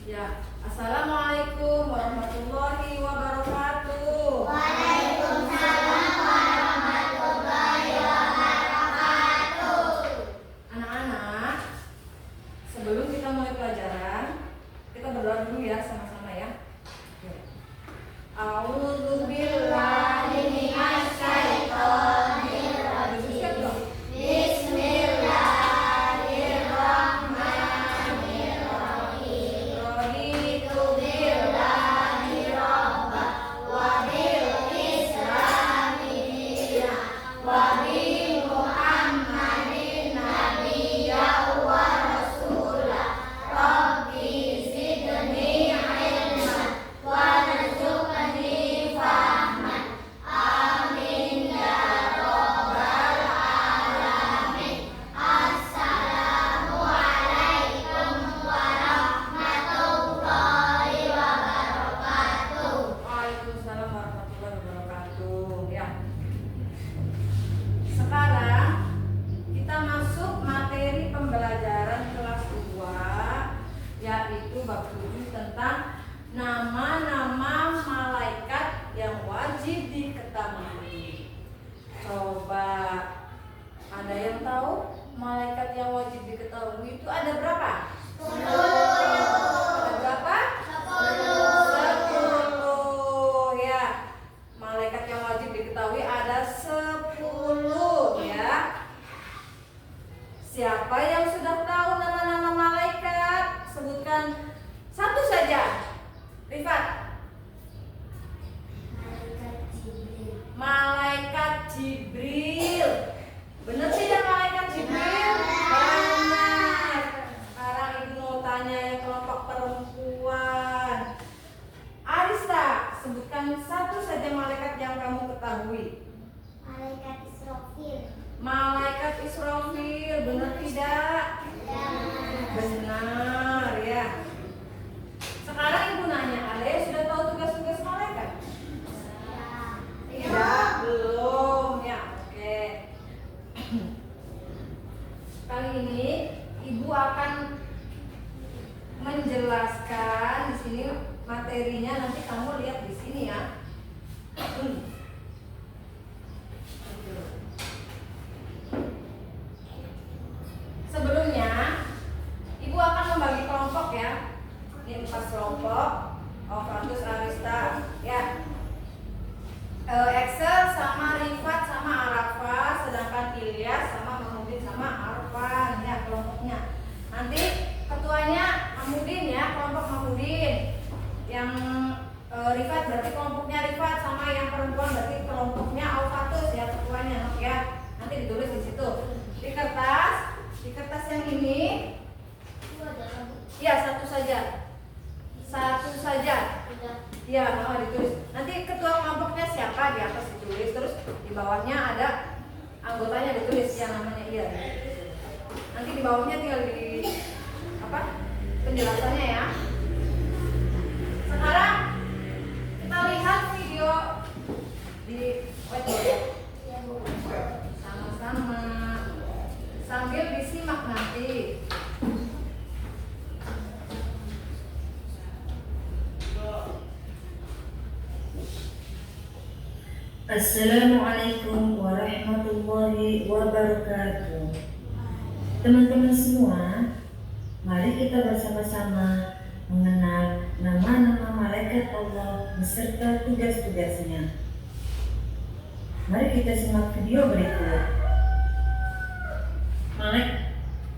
Ya, Assalamualaikum warahmatullahi wabarakatuh. Waalaikumsalam warahmatullahi wabarakatuh. Anak-anak, sebelum kita mulai pelajaran, kita berdoa dulu ya sama-sama ya. A'udzu billahi minasy syaithanir rajim. Waalaikumsalam warahmatullahi wabarakatuh. Ya. Sekarang kita masuk materi pembelajaran kelas 2, yaitu bab 7 tentang nama-nama malaikat yang wajib diketahui. Coba, ada yang tahu malaikat yang wajib diketahui itu ada berapa? 10. Ada berapa? 10 ya. Malaikat yang wajib diketahui ada 10 ya. Siapa yang sudah tahu nama-nama malaikat? Sebutkan satu saja. Rifat. Malaikat Jibril. Benar tidak malaikat Jibril? Benar. Sekarang ibu mau tanya yang kelompok perempuan. Arista, sebutkan satu saja malaikat yang kamu ketahui. Malaikat Israfil. Malaikat Israfil, benar tidak? Benar ya. Sekarang ibu nanya, ada yang sudah tahu tugas-tugas malaikat? Ya, belum ya. Oke. Kali ini ibu akan menjelaskan di sini materinya, nanti kamu lihat di sini ya. Sebelumnya ibu akan membagi kelompok ya. Ini 4 kelompok. Ovatus, Arista ya. Excel sama Rifat sama Arafa, sedangkan Ilyas sama Mahmudin sama Arfan ya kelompoknya. Nanti ketuanya Mahmudin ya, kelompok Mahmudin. Yang Rifat berarti kelompoknya Rifat, sama yang perempuan berarti kelompoknya Alfatus ya ketuanya ya. Nanti ditulis di situ. Di kertas yang ini ya satu saja. Ya, ditulis. Nanti ketua kelompoknya siapa di atas ditulis, terus di bawahnya ada anggotanya ditulis yang namanya iya. Nanti di bawahnya tinggal di penjelasannya ya. Sekarang kita lihat video di whiteboard sama-sama sambil disimak nanti. Assalamualaikum warahmatullahi wabarakatuh. Teman-teman semua, mari kita bersama-sama mengenal nama-nama malaikat Allah beserta tugas-tugasnya. Mari kita simak video berikut.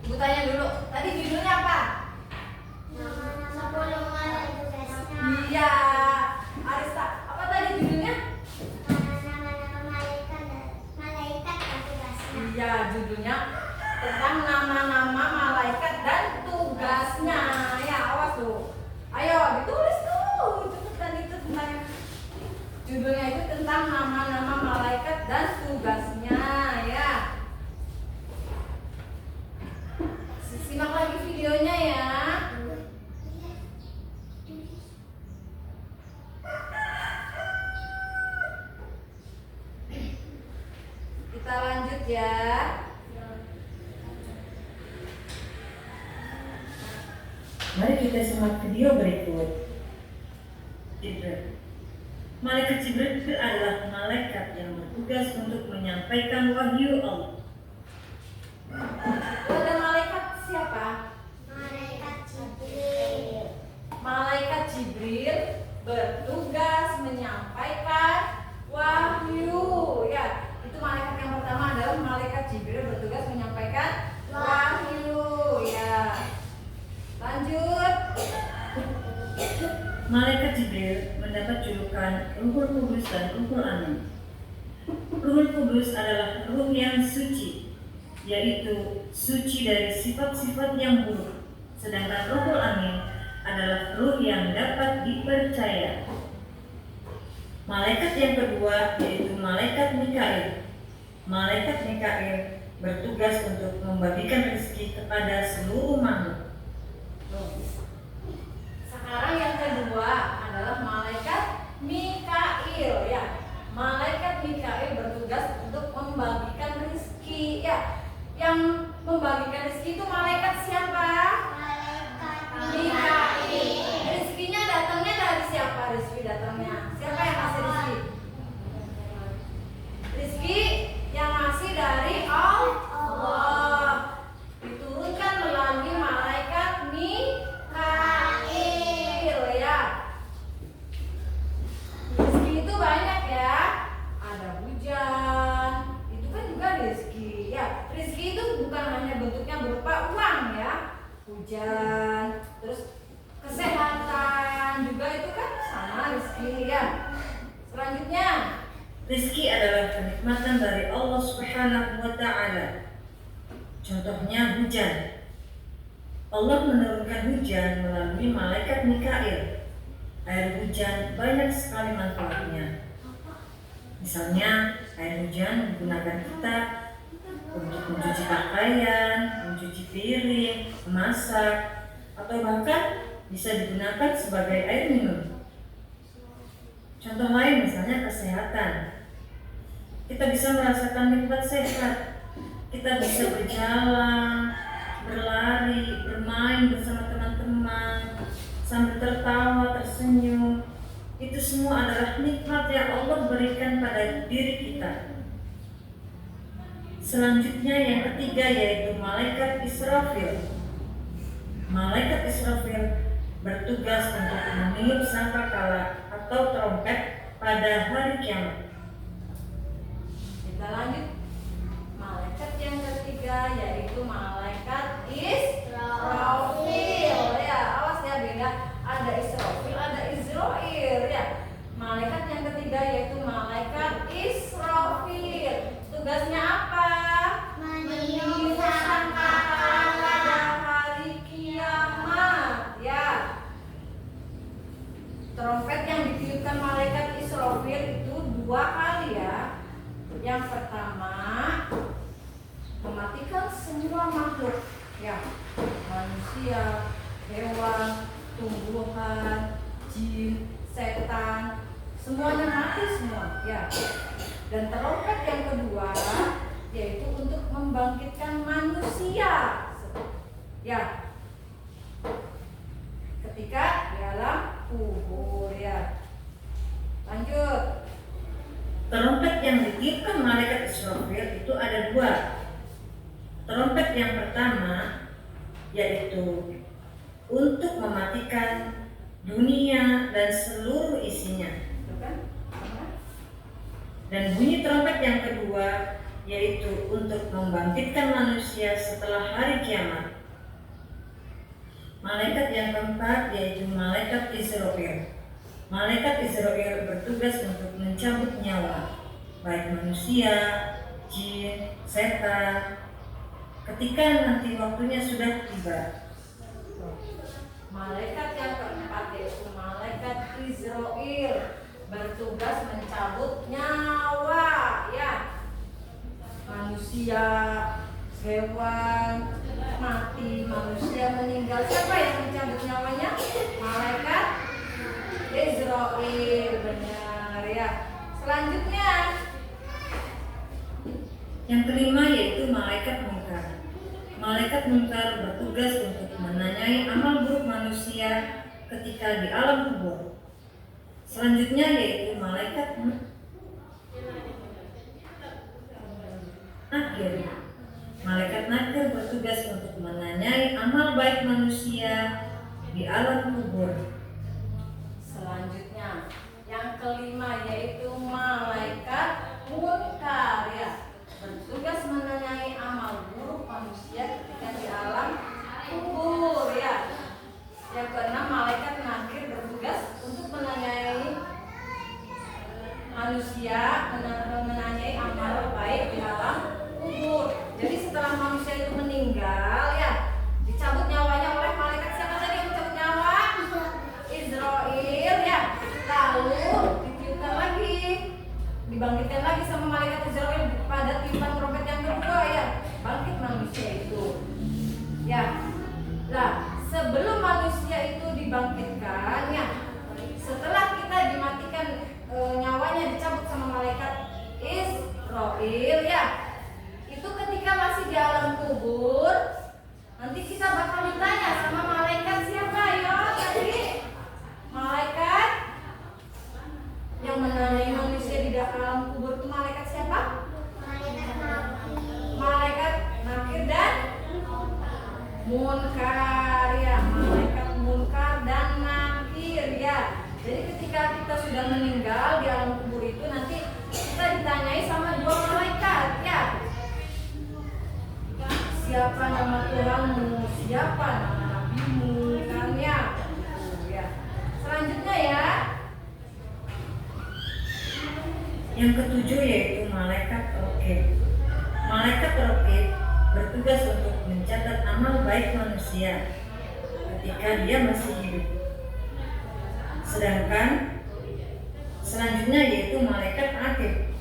Ibu tanya dulu, tadi judulnya apa? Nama-nama tugasnya. Iya, Arista, apa tadi judulnya? Nama-nama malaikat dan tugasnya. Iya, judulnya tentang nama-nama malaikat dan tugasnya. Ya, awas tuh. Ayo, ditulis tuh. Cepetan itu tentang judulnya itu tentang nama-nama malaikat dan tugasnya ya. Simak lagi videonya ya. Kita lanjut ya. Mari kita simak video berikut. Jibril. Malaikat Jibril adalah malaikat yang bertugas untuk menyampaikan wahyu Allah. Ada malaikat siapa? Malaikat Jibril. Malaikat Jibril bertugas menyampaikan wahyu. Ya, itu malaikat yang pertama adalah malaikat Jibril bertugas menyampaikan wahyu. Ya. Lanjut. Malaikat Jibril mendapat julukan Ruhul Kudus dan Ruhul Amin. Ruhul Kudus adalah ruh yang suci, yaitu suci dari sifat-sifat yang buruk. Sedangkan Ruhul Amin adalah ruh yang dapat dipercaya. Malaikat yang kedua yaitu Malaikat Mikail. Malaikat Mikail bertugas untuk membagikan rezeki kepada seluruh makhluk. Sekarang yang kedua adalah malaikat Mikail. Ya, malaikat Mikail bertugas untuk membagikan rezeki. Ya, yang membagikan rezeki itu malaikat siapa? Malaikat Mikail. Rezekinya datangnya dari siapa? Rezeki datangnya. Siapa yang kasih rezeki? Rezeki yang ngasih dari Allah. Diturunkan melalui malaikat Mikail. Ya. Rezeki itu banyak ya. Ada hujan. Itu kan juga rezeki. Ya, rezeki itu bukan hanya bentuknya berupa uang ya. Hujan, terus kesehatan juga itu kan sama rezeki ya. Selanjutnya, Rezeki adalah kenikmatan dari Allah Subhanahu wa Ta'ala. Contohnya hujan. Allah menurunkan hujan melalui malaikat Mikail. Air hujan banyak sekali manfaatnya. Misalnya, air hujan digunakan kita untuk mencuci pakaian, mencuci piring, memasak, atau bahkan bisa digunakan sebagai air minum. Contoh lain misalnya kesehatan. Kita bisa merasakan nikmat sehat. Kita bisa berjalan, berlari, bermain bersama teman-teman, sambil tertawa, tersenyum. Itu semua adalah nikmat yang Allah berikan pada diri kita. Selanjutnya yang ketiga yaitu Malaikat Israfil. Malaikat Israfil bertugas untuk meniup sangkakala atau trompet pada hari kiamat. kita lanjut. Malaikat yang ketiga yaitu malaikat Israfil. Ya, awas ya, beda. Ada Israfil, ada Izrail ya. Malaikat yang ketiga yaitu malaikat Israfil. Tugasnya apa? Meniup sangkakala pada hari kiamat ya. Trompet yang ditiupkan malaikat Israfil itu 2 kali ya. Yang pertama, mematikan semua makhluk ya, manusia, hewan, tumbuhan, jin, setan, semuanya mati semua ya. Dan trompet yang kedua yaitu untuk membangkitkan manusia ya, ketika di alam kubur ya. Lanjut. Trompet yang ditiupkan malaikat Israfil itu ada 2. Trompet yang pertama yaitu untuk mematikan dunia dan seluruh isinya. Tuh kan? Dan bunyi trompet yang kedua yaitu untuk membangkitkan manusia setelah hari kiamat. Malaikat yang keempat yaitu malaikat Israfil. Malaikat Israfil bertugas untuk mencabut nyawa, baik manusia, jin, setan, ketika nanti waktunya sudah tiba. Malaikat yang keempat yaitu malaikat Israfil bertugas mencabut nyawa ya, manusia, hewan mati, manusia meninggal. Siapa yang mencabut nyawanya? Malaikat Israfil. Benar ya. Selanjutnya Yang kelima yaitu malaikat munkar. Malaikat munkar bertugas untuk menanyai amal buruk manusia ketika di alam kubur. Selanjutnya yaitu malaikat nakir. Malaikat nakir bertugas untuk menanyai amal baik manusia di alam kubur. Selanjutnya, yang kelima yaitu malaikat munkar ya, bertugas menanyai amal buruk manusia ketika di alam kubur ya. Yang keenam, malaikat nakir bertugas untuk menanyai manusia, menanyai amal baik di alam kubur. Jadi setelah manusia itu meninggal ya, dicabut nyawanya oleh malaikat siapa tadi yang mencabut nyawa? Israel ya. Lalu ditiupkan lagi, dibangkitkan lagi sama malaikat Israel pada tiupan trompet yang kedua ya, bangkit manusia itu ya. Nah, sebelum manusia itu dibangkitkan ya, setelah kita dimatikan nyawanya dicabut sama malaikat Israel ya, itu ketika masih di alam kubur, nanti kita bakal ditanya sama malaikat siapa ya tadi? Malaikat yang menanyai manusia di dalam kubur itu malaikat siapa? Malaikat nakir dan munkar ya, malaikat munkar dan nakir ya. Jadi ketika kita sudah meninggal di alam kubur itu, nanti kita ditanyai sama dua malaikat ya. Siapa nama Tuhanmu? Siapa nama nabimu? Kan ya. Ya. Selanjutnya ya. Yang ketujuh yaitu malaikat raqib. Malaikat raqib bertugas untuk mencatat amal baik manusia ketika dia masih hidup. Sedangkan selanjutnya yaitu malaikat atid.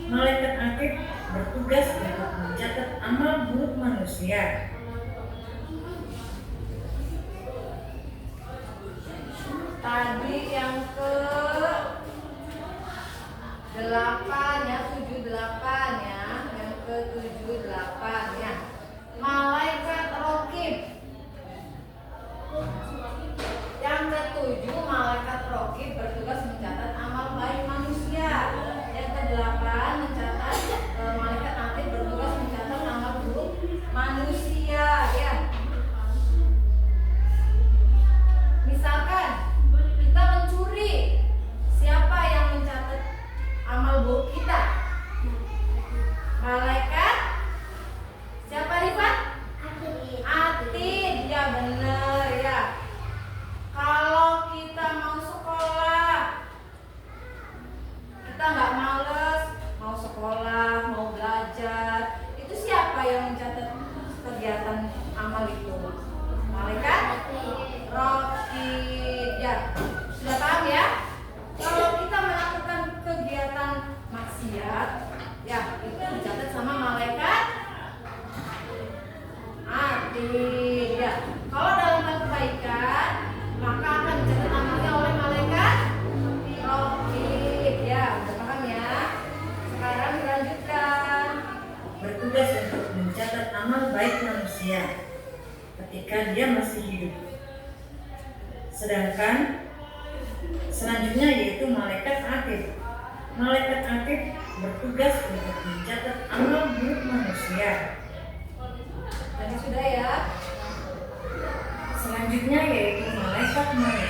Malaikat atid bertugas untuk mencatat amal buruk manusia. Tadi yang ke 8 ya, 78 ya, yang ke 78 ya. Malaikat raqib. Yang ketujuh, malaikat raqib bertugas mencatat amal baik manusia. Yang ke-8 mencatat malaikat atid bertugas mencatat amal buruk manusia ya. Misalkan kita mencuri, siapa yang mencatat amal buruk kita? Malaikat siapa Rifat? Atid ya, bener ya. Kalau kita mau sekolah, kita nggak males mau sekolah, mau belajar, itu siapa yang mencatat kegiatan amal itu? Malaikat raqib ya. Sudah paham ya? Kalau kita melakukan kegiatan maksiat ya, itu dicatat sama malaikat atid ya. Kalau dalam hal kebaikan, maka akan dicatat amalnya oleh malaikat raqib ya. Sudah paham ya? Sekarang dilanjutkan. Bertugas untuk mencatat amal baik manusia ketika dia masih hidup. Sedangkan selanjutnya yaitu malaikat atid. Malaikat atid bertugas untuk mencatat amal buruk manusia. Tadi sudah ya. Selanjutnya yaitu malaikat malik.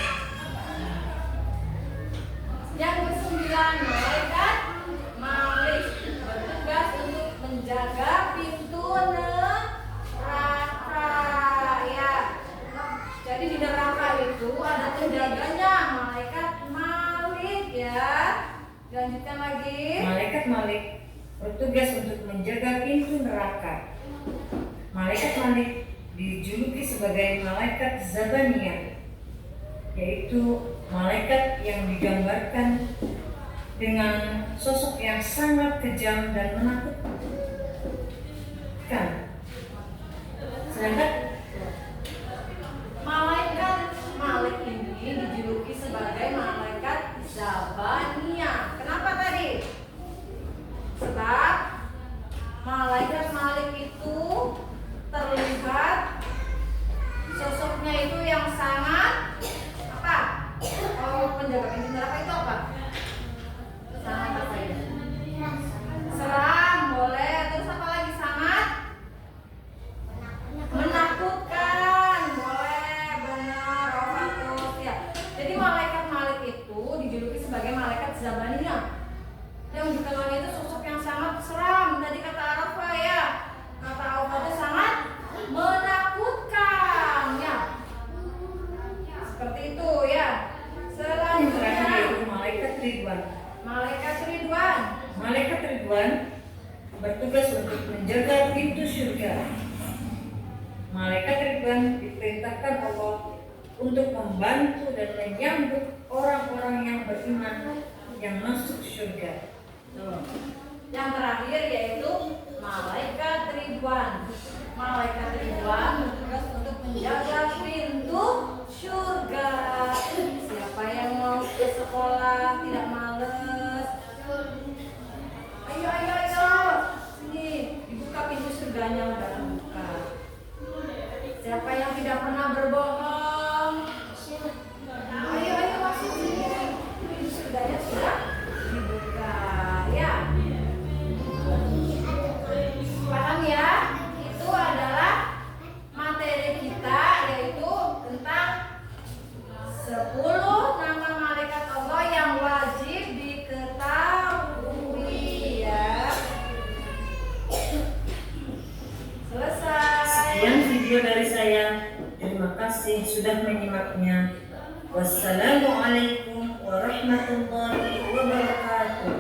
Yang ke-9, malaikat malik bertugas untuk menjaga pintu neraka ya. Jadi di neraka itu ada penjaganya, malaikat malik ya. Lanjutkan lagi. Malaikat malik bertugas untuk menjaga pintu neraka. Malaikat malik dijuluki sebagai malaikat Zabaniyah, yaitu malaikat yang digambarkan dengan sosok yang sangat kejam dan menakutkan. Sedangkan Malaikat malik ini dijuluki sebagai malaikat Zabaniyah. Kenapa tadi? Sebab malaikat malik itu terlihat sosok menjaga pintu neraka itu apa? Sangat apa ya? Seram boleh. Terus apa lagi? Sangat menakutkan boleh. Benar. Rofatus ya. Jadi malaikat Malik itu dijuluki sebagai malaikat Zabaniyah, yang dikenalnya itu sosok yang sangat seram. Tadi kata Arafah ya, kata Arafah itu sangat menakutkan ya. Seperti itu ya. Yang terakhir Selanjutnya yaitu malaikat Ridwan. malaikat Ridwan. Malaikat Ridwan bertugas untuk menjaga pintu surga. Malaikat Ridwan diperintahkan Allah untuk membantu dan menyambut orang-orang yang beriman yang masuk surga. Yang terakhir yaitu malaikat Ridwan. Malaikat Ridwan bertugas untuk menjaga pintu surga. Siapa yang mau ke sekolah tidak males? Ayo. Sini, dibuka pintu surganya udah terbuka. Siapa yang tidak pernah berbohong? Ayo masuk sini. Pintu surganya sudah dibuka ya. Paham ya? Itu adalah materi kita, yaitu tentang 10 nama malaikat Allah yang wajib diketahui ya. Selesai. Sekian video dari saya. Terima kasih sudah menyimaknya. Wassalamualaikum warahmatullahi wabarakatuh.